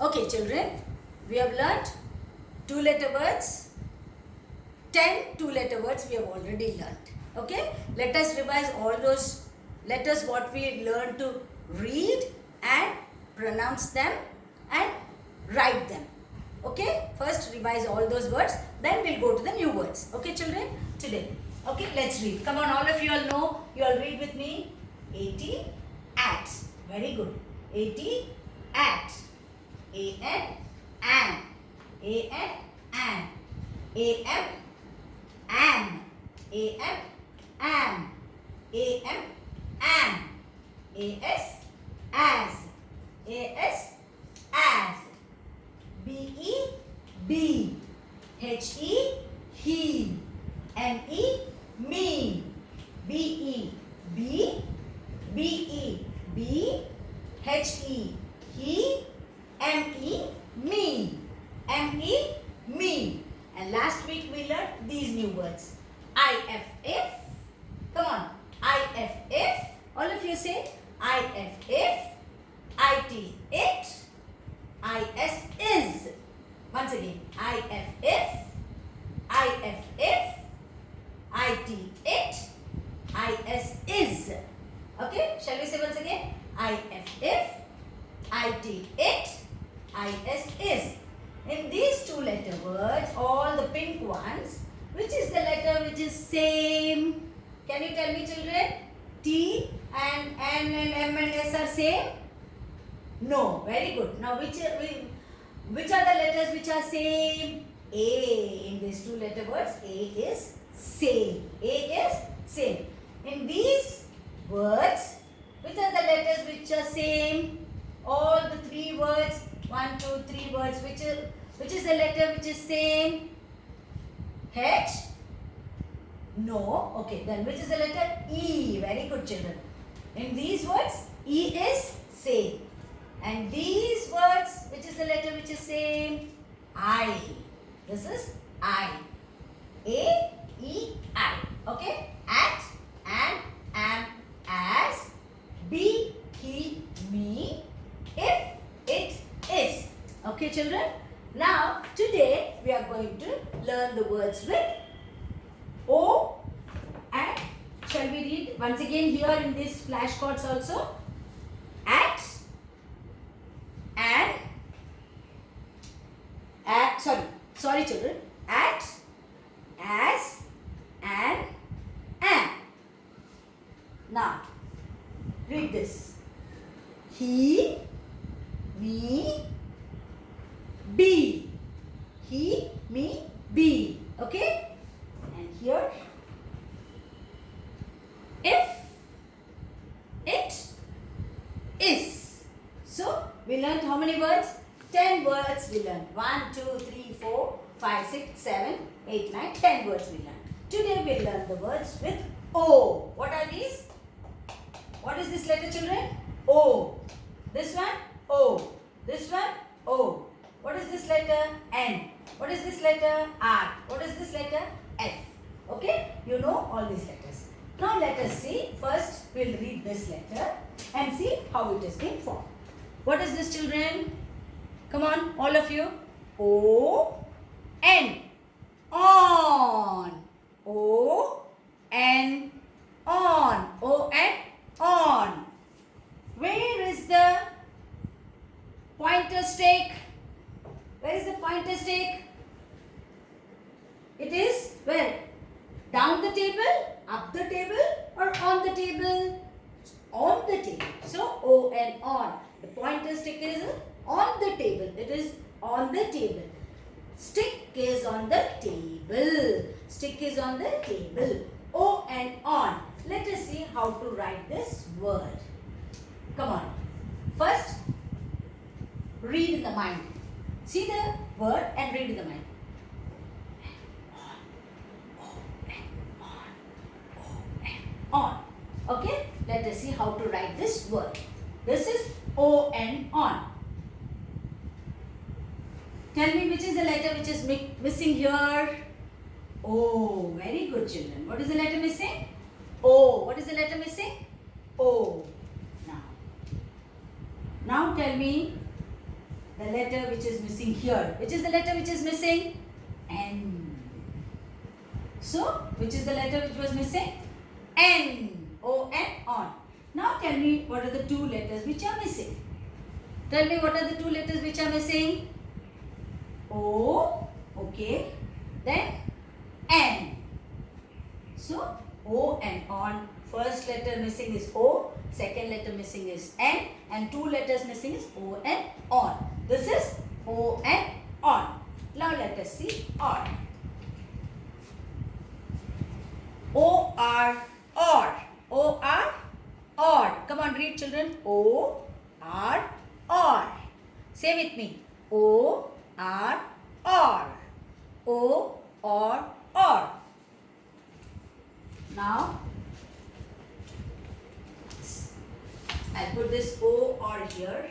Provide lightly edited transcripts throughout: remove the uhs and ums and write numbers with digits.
Okay, children, we have learnt two-letter words. 10 two-letter words we have already learnt. Okay, let us revise all those letters what we learned to read and pronounce them and write them. Okay, first revise all those words, then we'll go to the new words. Okay, children, today. Okay, let's read. Come on, all of you all know, you all read with me. 80 at. Very good. 80 at. A-N, an. A-N, an. A-M, an. A-M, an. A-M, an. A-S, as. A-S, as. B-E, bee. H-E, he. M-E, me. B-E, bee. B-E, bee. H-E, he. M-E, me. M-E, me. And last week we learned these new words. I-F-F. Come on. I-F-F. All of you say I-F-F. I-T, it. I-S, is. Once again. I-F-F. I-F-F. I-T, it. I-S, is. Okay? Shall we say once again? I-F-F. I-T, it. I-S, is. In these two-letter words, all the pink ones, which is the letter which is same? Can you tell me, children? T and N and M and S are same? No. Very good. Now, which are the letters which are same? A. In these two-letter words, A is same. A is same. In these words, which are the letters which are same? All the three words, 1, 2, 3 words, which is the letter which is same? H? No. Okay, then which is the letter? E. Very good, children. In these words, E is same. And these words, which is the letter which is same? I. This is I. A, E, I. Okay? At, and, am, as, be, he, me, if, it, is. Okay, children? Now, today we are going to learn the words with O and shall we read once again here in these flashcards also? At, and, sorry children. At, as, and, am. Now, read this. He, me, be. He, me, be. Okay? And here, if, it, is. So, we learned how many words? 10 words we learned. 1, 2, 3, 4, 5, 6, 7, 8, 9, 10 words we learned. Today we learn the words with O. What are these? What is this letter, children? O. This one? O. This one? O. What is this letter? N. What is this letter? R. What is this letter? F. Okay? You know all these letters. Now let us see. First, we'll read this letter and see how it is being formed. What is this, children? Come on, all of you. O. N. On. O. N. On. O. N. On. Where is the pointer stick? Where is the pointer stick? It is where? Down the table, up the table, or on the table? On the table. So, O and on. The pointer stick is on the table. It is on the table. Stick is on the table. Stick is on the table. O and on. Let us see how to write this word. Come on. First, read in the mind. See the word and read in the mind. On. Okay? Let us see how to write this word. This is O and on. Tell me which is the letter which is missing here? O. Very good, children. What is the letter missing? O. What is the letter missing? O. Now tell me the letter which is missing here. Which is the letter which is missing? N. So, which is the letter which was missing? N. O-N, on. Now tell me what are the two letters which are missing. Tell me what are the two letters which are missing? O, okay. Then N. So, O and on. First letter missing is O, second letter missing is N, and two letters missing is O and on. This is O and on. Now let us see or. O-R, or. O-R, or. Come on, read children. O-R, or. Say with me. O-R, or. O-R, or. Now, I'll put this O or here.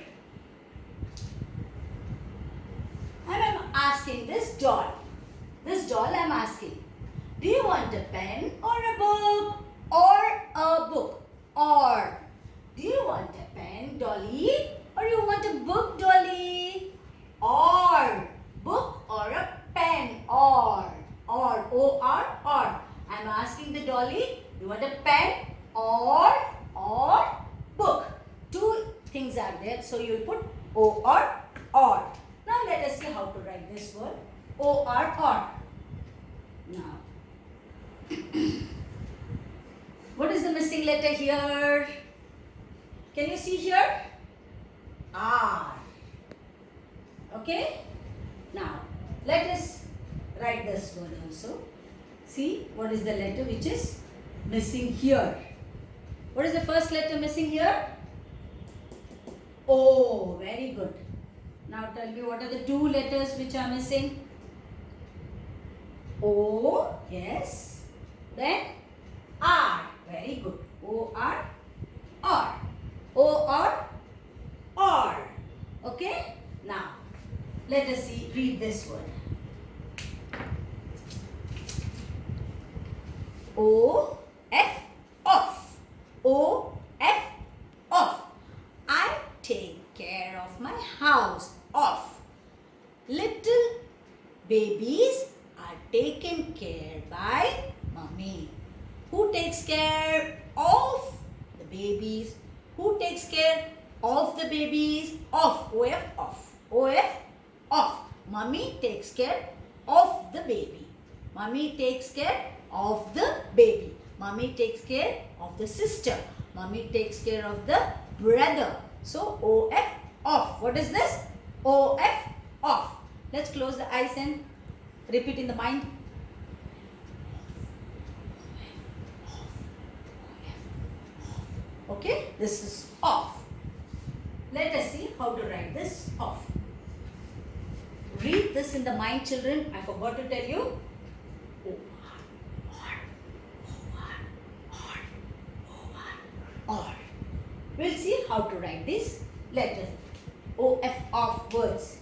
And I'm asking this doll. This doll I'm asking. Do you want a pen or a book? Or a book? Or. Do you want a pen, Dolly? Or you want a book, Dolly? Or. Book or a pen? Or. Or. O-R, or. I'm asking the dolly, you want a pen or book? Two things are there, so you'll put O or. Now let us see how to write this word. O or. Now, what is the missing letter here? Can you see here? R. Okay? Now, let us write this word also. See what is the letter which is missing here. What is the first letter missing here? O. Very good. Now tell me what are the two letters which are missing? O. Yes. Then R. Very good. O-R. R. O-R. R. Okay. Now let us see. Read this word. O-F, off. O-F, off. I take care of my house. Off. Little babies are taken care by mommy. Who takes care of the babies? Who takes care of the babies? Off. O-F, off. O-F, off. Mommy takes care of the baby. Mommy takes care of the baby. Mommy takes care of the sister. Mommy takes care of the brother. So, O-F, off. What is this? O-F, off. Let's close the eyes and repeat in the mind. Okay, this is off. Let us see how to write this off. Read this in the mind, children. I forgot to tell you. Or. We'll see how to write these letters. O-F, off words.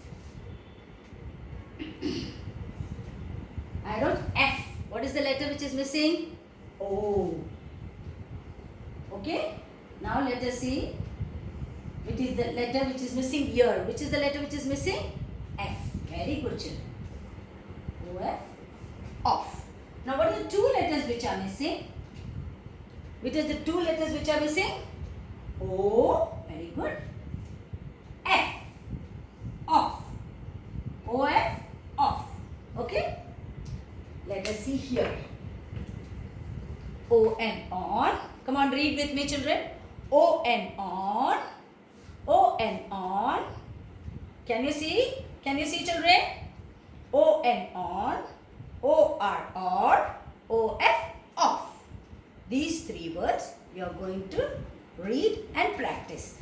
I wrote F. What is the letter which is missing? O. Okay. Now let us see. It is the letter which is missing here. Which is the letter which is missing? F. Very good, children. O-F, off. Now what are the two letters which are missing? Which is the two letters which are missing? O. Very good. F. Off. O-F, off. Okay. Let us see here. O-N, on. Come on, read with me, children. O-N, on. O-N, on. Can you see? Can you see, children? O-N, on. O-R, or. O-F, off. These three words you are going to read and practice.